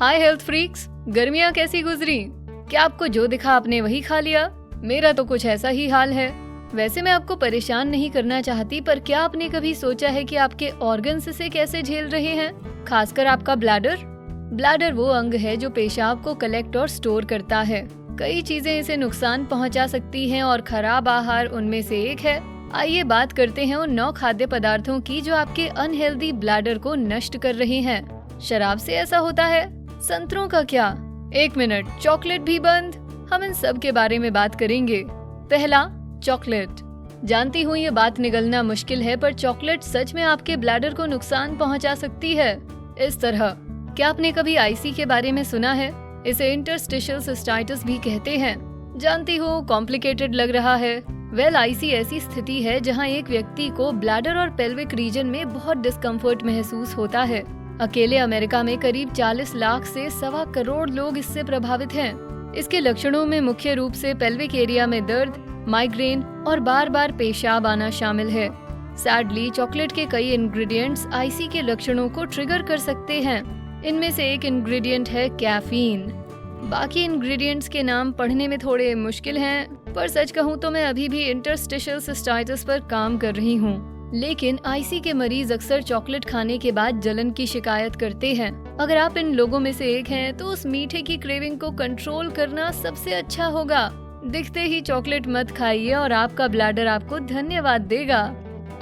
हाय health freaks, गर्मियाँ कैसी गुजरी? क्या आपको जो दिखा आपने वही खा लिया? मेरा तो कुछ ऐसा ही हाल है। वैसे मैं आपको परेशान नहीं करना चाहती, पर क्या आपने कभी सोचा है कि आपके ऑर्गन्स इसे कैसे झेल रहे हैं, खासकर आपका ब्लैडर? ब्लैडर वो अंग है जो पेशाब को कलेक्ट और स्टोर करता है। कई चीजें इसे नुकसान पहुंचा सकती हैं और खराब आहार उनमें से एक है। आइए बात करते हैं उन 9 खाद्य पदार्थों की जो आपके अनहेल्दी ब्लैडर को नष्ट कर रहे हैं। शराब से ऐसा होता है? संतरों का क्या? 1 मिनट, चॉकलेट भी बंद? हम इन सब के बारे में बात करेंगे। पहला, चॉकलेट। जानती हूँ ये बात निगलना मुश्किल है, पर चॉकलेट सच में आपके ब्लैडर को नुकसान पहुँचा सकती है। इस तरह, क्या आपने कभी आईसी के बारे में सुना है? इसे इंटरस्टिशियल सिस्टाइटिस भी कहते हैं। जानती हूँ कॉम्प्लिकेटेड लग रहा है। आईसी ऐसी स्थिति है जहाँ एक व्यक्ति को ब्लैडर और पेल्विक रीजन में बहुत डिस्कम्फर्ट महसूस होता है। अकेले अमेरिका में करीब 40 लाख से 1.25 करोड़ लोग इससे प्रभावित हैं। इसके लक्षणों में मुख्य रूप से पेल्विक एरिया में दर्द, माइग्रेन और बार बार पेशाब आना शामिल है। सैडली, चॉकलेट के कई इंग्रेडिएंट्स आईसी के लक्षणों को ट्रिगर कर सकते हैं। इनमें से एक इंग्रेडिएंट है कैफीन। बाकी इंग्रेडिएंट्स के नाम पढ़ने में थोड़े मुश्किल हैं, पर सच कहूँ तो मैं अभी भी इंटरस्टिशियल सिस्टाइटिस पर काम कर रही हूँ। लेकिन आईसी के मरीज अक्सर चॉकलेट खाने के बाद जलन की शिकायत करते हैं। अगर आप इन लोगों में से एक हैं, तो उस मीठे की क्रेविंग को कंट्रोल करना सबसे अच्छा होगा। दिखते ही चॉकलेट मत खाइए और आपका ब्लैडर आपको धन्यवाद देगा।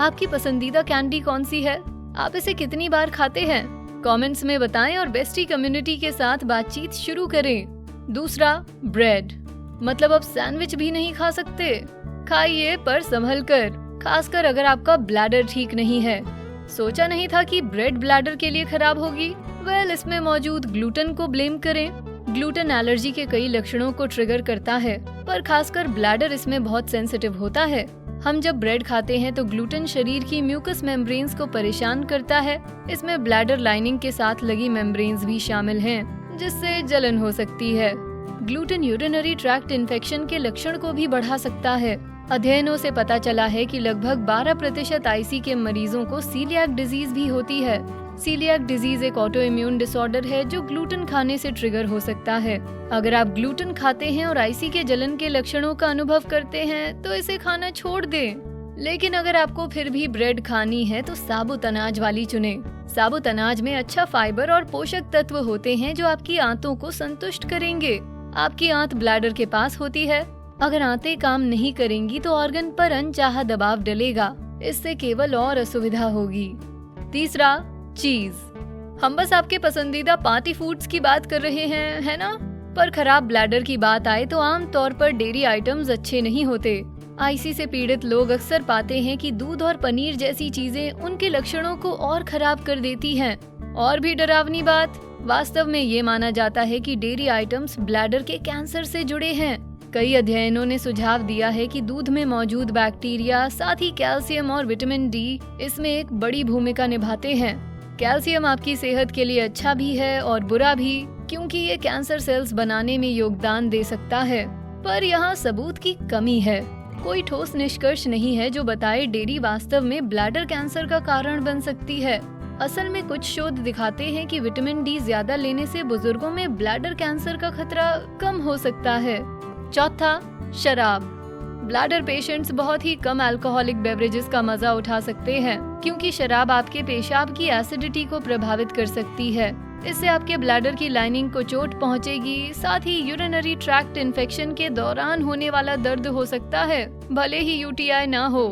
आपकी पसंदीदा कैंडी कौन सी है? आप इसे कितनी बार खाते हैं? कमेंट्स में बताएं और बेस्टी कम्युनिटी के साथ बातचीत शुरू करें। दूसरा, ब्रेड। मतलब अब सैंडविच भी नहीं खा सकते? खाइए, पर संभल कर, खासकर अगर आपका ब्लैडर ठीक नहीं है। सोचा नहीं था कि ब्रेड ब्लैडर के लिए खराब होगी। इसमें मौजूद ग्लूटेन को ब्लेम करें। ग्लूटेन एलर्जी के कई लक्षणों को ट्रिगर करता है, पर खासकर ब्लैडर इसमें बहुत सेंसिटिव होता है। हम जब ब्रेड खाते हैं तो ग्लूटेन शरीर की म्यूकस मेम्ब्रेन्स को परेशान करता है। इसमें ब्लैडर लाइनिंग के साथ लगी मेम्ब्रेन्स भी शामिल हैं, जिससे जलन हो सकती है। ग्लूटेन यूरिनरी ट्रैक्ट इन्फेक्शन के लक्षण को भी बढ़ा सकता है। अध्ययनों से पता चला है कि लगभग 12% आईसी के मरीजों को सीलियाक डिजीज भी होती है। सीलियाक डिजीज एक ऑटो इम्यून डिसऑर्डर है जो ग्लूटेन खाने से ट्रिगर हो सकता है। अगर आप ग्लूटेन खाते हैं और आईसी के जलन के लक्षणों का अनुभव करते हैं, तो इसे खाना छोड़ दें। लेकिन अगर आपको फिर भी ब्रेड खानी है तो साबुत अनाज वाली चुनें। साबुत अनाज में अच्छा फाइबर और पोषक तत्व होते हैं जो आपकी आंतों को संतुष्ट करेंगे। आपकी आंत ब्लैडर के पास होती है। अगर आंतें काम नहीं करेंगी तो ऑर्गन पर अनचाहा दबाव डलेगा। इससे केवल और असुविधा होगी। तीसरा, चीज। हम बस आपके पसंदीदा पार्टी फूड्स की बात कर रहे हैं, है ना? पर खराब ब्लैडर की बात आए तो आम तौर पर डेयरी आइटम्स अच्छे नहीं होते। आईसी से पीड़ित लोग अक्सर पाते हैं कि दूध और पनीर जैसी चीजें उनके लक्षणों को और खराब कर देती हैं। और भी डरावनी बात, वास्तव में ये माना जाता है कि डेयरी आइटम्स ब्लैडर के कैंसर से जुड़े हैं। कई अध्ययनों ने सुझाव दिया है कि दूध में मौजूद बैक्टीरिया, साथ ही कैल्शियम और विटामिन डी इसमें एक बड़ी भूमिका निभाते हैं। कैल्शियम आपकी सेहत के लिए अच्छा भी है और बुरा भी, क्योंकि ये कैंसर सेल्स बनाने में योगदान दे सकता है। पर यहाँ सबूत की कमी है। कोई ठोस निष्कर्ष नहीं है जो बताए डेयरी वास्तव में ब्लैडर कैंसर का कारण बन सकती है। असल में कुछ शोध दिखाते हैं कि विटामिन डी ज्यादा लेने से बुजुर्गों में ब्लैडर कैंसर का खतरा कम हो सकता है। चौथा, शराब। ब्लैडर पेशेंट्स बहुत ही कम अल्कोहलिक बेवरेजेस का मजा उठा सकते हैं, क्योंकि शराब आपके पेशाब की एसिडिटी को प्रभावित कर सकती है। इससे आपके ब्लैडर की लाइनिंग को चोट पहुंचेगी, साथ ही यूरिनरी ट्रैक्ट इन्फेक्शन के दौरान होने वाला दर्द हो सकता है, भले ही यूटीआई ना हो।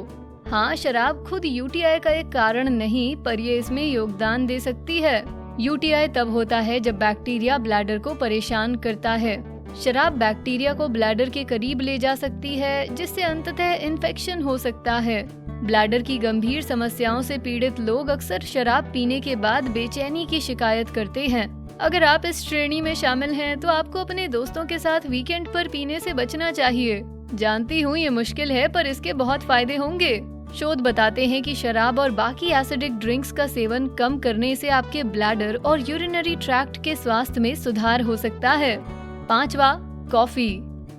हाँ, शराब खुद यूटीआई का एक कारण नहीं, पर ये इसमें योगदान दे सकती है। यूटीआई तब होता है जब बैक्टीरिया ब्लैडर को परेशान करता है। शराब बैक्टीरिया को ब्लैडर के करीब ले जा सकती है, जिससे अंततः इन्फेक्शन हो सकता है। ब्लैडर की गंभीर समस्याओं से पीड़ित लोग अक्सर शराब पीने के बाद बेचैनी की शिकायत करते हैं। अगर आप इस श्रेणी में शामिल हैं, तो आपको अपने दोस्तों के साथ वीकेंड पर पीने से बचना चाहिए। जानती हूँ ये मुश्किल है, पर इसके बहुत फायदे होंगे। शोध बताते हैं कि शराब और बाकी एसिडिक ड्रिंक्स का सेवन कम करने से आपके ब्लैडर और यूरिनरी ट्रैक्ट के स्वास्थ्य में सुधार हो सकता है। पांचवा, कॉफी।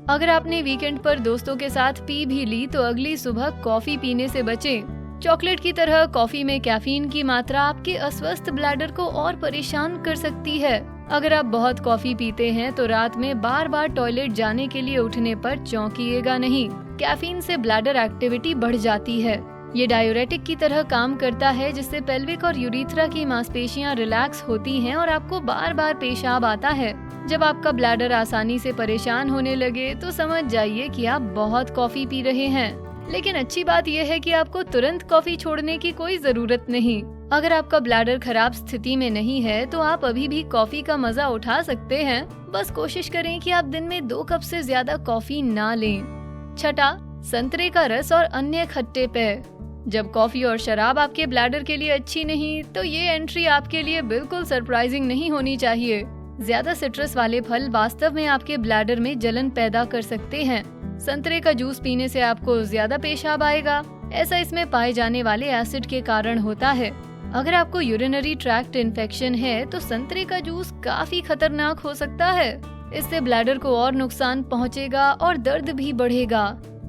अगर आपने वीकेंड पर दोस्तों के साथ पी भी ली तो अगली सुबह कॉफी पीने से बचें। चॉकलेट की तरह कॉफी में कैफीन की मात्रा आपके अस्वस्थ ब्लैडर को और परेशान कर सकती है। अगर आप बहुत कॉफी पीते हैं तो रात में बार बार टॉयलेट जाने के लिए उठने पर चौंकिएगा नहीं। कैफीन से ब्लैडर एक्टिविटी बढ़ जाती है। ये डायूरेटिक की तरह काम करता है, जिससे पेल्विक और यूरिथ्रा की मांसपेशियां रिलैक्स होती हैं और आपको बार बार पेशाब आता है। जब आपका ब्लैडर आसानी से परेशान होने लगे तो समझ जाइए कि आप बहुत कॉफी पी रहे हैं। लेकिन अच्छी बात यह है कि आपको तुरंत कॉफी छोड़ने की कोई जरूरत नहीं। अगर आपका ब्लैडर खराब स्थिति में नहीं है तो आप अभी भी कॉफी का मजा उठा सकते हैं। बस कोशिश करें कि आप दिन में 2 कप से ज्यादा कॉफी ना लें। छठा, संतरे का रस और अन्य खट्टे पेय। जब कॉफी और शराब आपके ब्लैडर के लिए अच्छी नहीं, तो ये एंट्री आपके लिए बिल्कुल सरप्राइजिंग नहीं होनी चाहिए। ज्यादा सिट्रस वाले फल वास्तव में आपके ब्लैडर में जलन पैदा कर सकते हैं। संतरे का जूस पीने से आपको ज्यादा पेशाब आएगा। ऐसा इसमें पाए जाने वाले एसिड के कारण होता है। अगर आपको यूरिनरी ट्रैक्ट इन्फेक्शन है तो संतरे का जूस काफी खतरनाक हो सकता है। इससे ब्लैडर को और नुकसान पहुंचेगा और दर्द भी बढ़ेगा।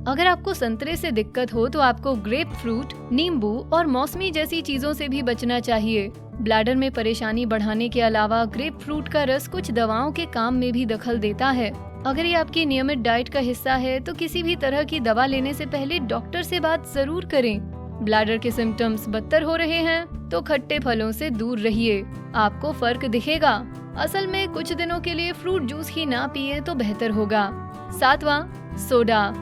अगर आपको संतरे से दिक्कत हो तो आपको ग्रेप फ्रूट, नींबू और मौसमी जैसी चीजों से भी बचना चाहिए। ब्लैडर में परेशानी बढ़ाने के अलावा ग्रेप फ्रूट का रस कुछ दवाओं के काम में भी दखल देता है। अगर ये आपकी नियमित डाइट का हिस्सा है तो किसी भी तरह की दवा लेने से पहले डॉक्टर से बात जरूर करें। ब्लैडर के सिम्टम्स बदतर हो रहे हैं तो खट्टे फलों से दूर रहिए, आपको फर्क दिखेगा। असल में कुछ दिनों के लिए फ्रूट जूस ही ना पिए तो बेहतर होगा। 7वां, सोडा।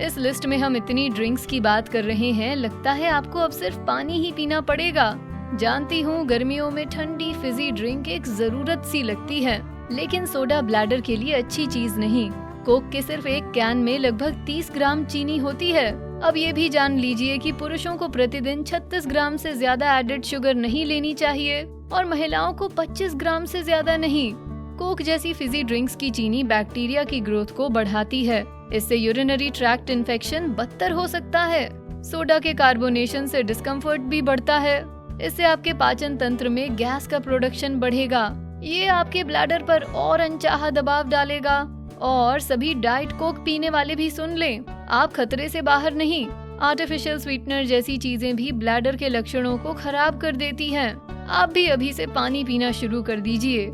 इस लिस्ट में हम इतनी ड्रिंक्स की बात कर रहे हैं, लगता है आपको अब सिर्फ पानी ही पीना पड़ेगा। जानती हूँ गर्मियों में ठंडी फिजी ड्रिंक एक जरूरत सी लगती है, लेकिन सोडा ब्लैडर के लिए अच्छी चीज नहीं। कोक के सिर्फ एक कैन में लगभग 30 ग्राम चीनी होती है। अब ये भी जान लीजिए कि पुरुषों को प्रतिदिन 36 ग्राम से ज्यादा एडेड शुगर नहीं लेनी चाहिए और महिलाओं को 25 ग्राम से ज्यादा नहीं। कोक जैसी फिजी ड्रिंक्स की चीनी बैक्टीरिया की ग्रोथ को बढ़ाती है। इससे यूरिनरी ट्रैक्ट इन्फेक्शन बदतर हो सकता है। सोडा के कार्बोनेशन से डिस्कम्फर्ट भी बढ़ता है। इससे आपके पाचन तंत्र में गैस का प्रोडक्शन बढ़ेगा। ये आपके ब्लैडर पर और अनचाहा दबाव डालेगा। और सभी डाइट कोक पीने वाले भी सुन लें, आप खतरे से बाहर नहीं। आर्टिफिशियल स्वीटनर जैसी चीजें भी ब्लैडर के लक्षणों को खराब कर देती हैं। आप भी अभी से पानी पीना शुरू कर दीजिए।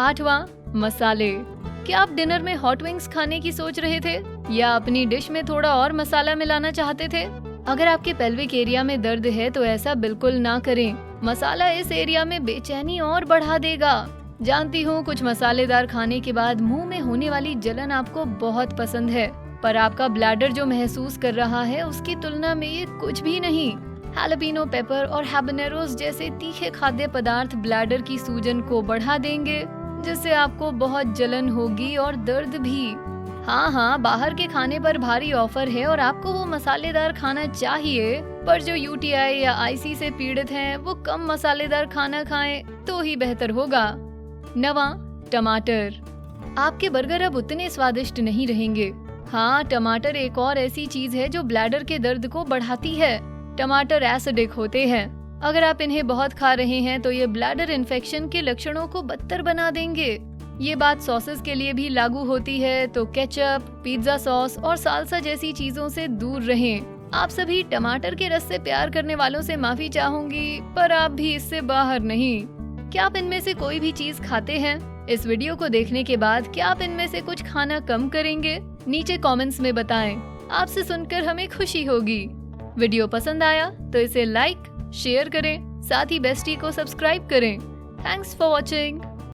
8वां, मसाले। क्या आप डिनर में हॉट विंग्स खाने की सोच रहे थे या अपनी डिश में थोड़ा और मसाला मिलाना चाहते थे? अगर आपके पेल्विक एरिया में दर्द है तो ऐसा बिल्कुल ना करें। मसाला इस एरिया में बेचैनी और बढ़ा देगा। जानती हूँ कुछ मसालेदार खाने के बाद मुंह में होने वाली जलन आपको बहुत पसंद है, पर आपका ब्लैडर जो महसूस कर रहा है उसकी तुलना में ये कुछ भी नहीं। हैलोपिनो पेपर और हैबनेरोस जैसे तीखे खाद्य पदार्थ ब्लैडर की सूजन को बढ़ा देंगे, जिससे आपको बहुत जलन होगी और दर्द भी। हाँ, बाहर के खाने पर भारी ऑफर है और आपको वो मसालेदार खाना चाहिए, पर जो यूटीआई या आईसी से पीड़ित हैं वो कम मसालेदार खाना खाएं तो ही बेहतर होगा। 9वां, टमाटर। आपके बर्गर अब उतने स्वादिष्ट नहीं रहेंगे। हाँ, टमाटर एक और ऐसी चीज है जो ब्लैडर के दर्द को बढ़ाती है। टमाटर एसिडिक होते हैं। अगर आप इन्हें बहुत खा रहे हैं तो ये ब्लैडर इन्फेक्शन के लक्षणों को बदतर बना देंगे। ये बात सॉसेस के लिए भी लागू होती है, तो केचप, पिज्जा सॉस और साल्सा जैसी चीजों से दूर रहें। आप सभी टमाटर के रस से प्यार करने वालों से माफी चाहूंगी, पर आप भी इससे बाहर नहीं। क्या आप इनमें से कोई भी चीज खाते हैं? इस वीडियो को देखने के बाद क्या आप इनमें से कुछ खाना कम करेंगे? नीचे कमेंट्स में बताएं। आपसे सुनकर हमें खुशी होगी। वीडियो पसंद आया तो इसे लाइक, शेयर करें, साथ ही बेस्टी को सब्सक्राइब करें। Thanks for watching.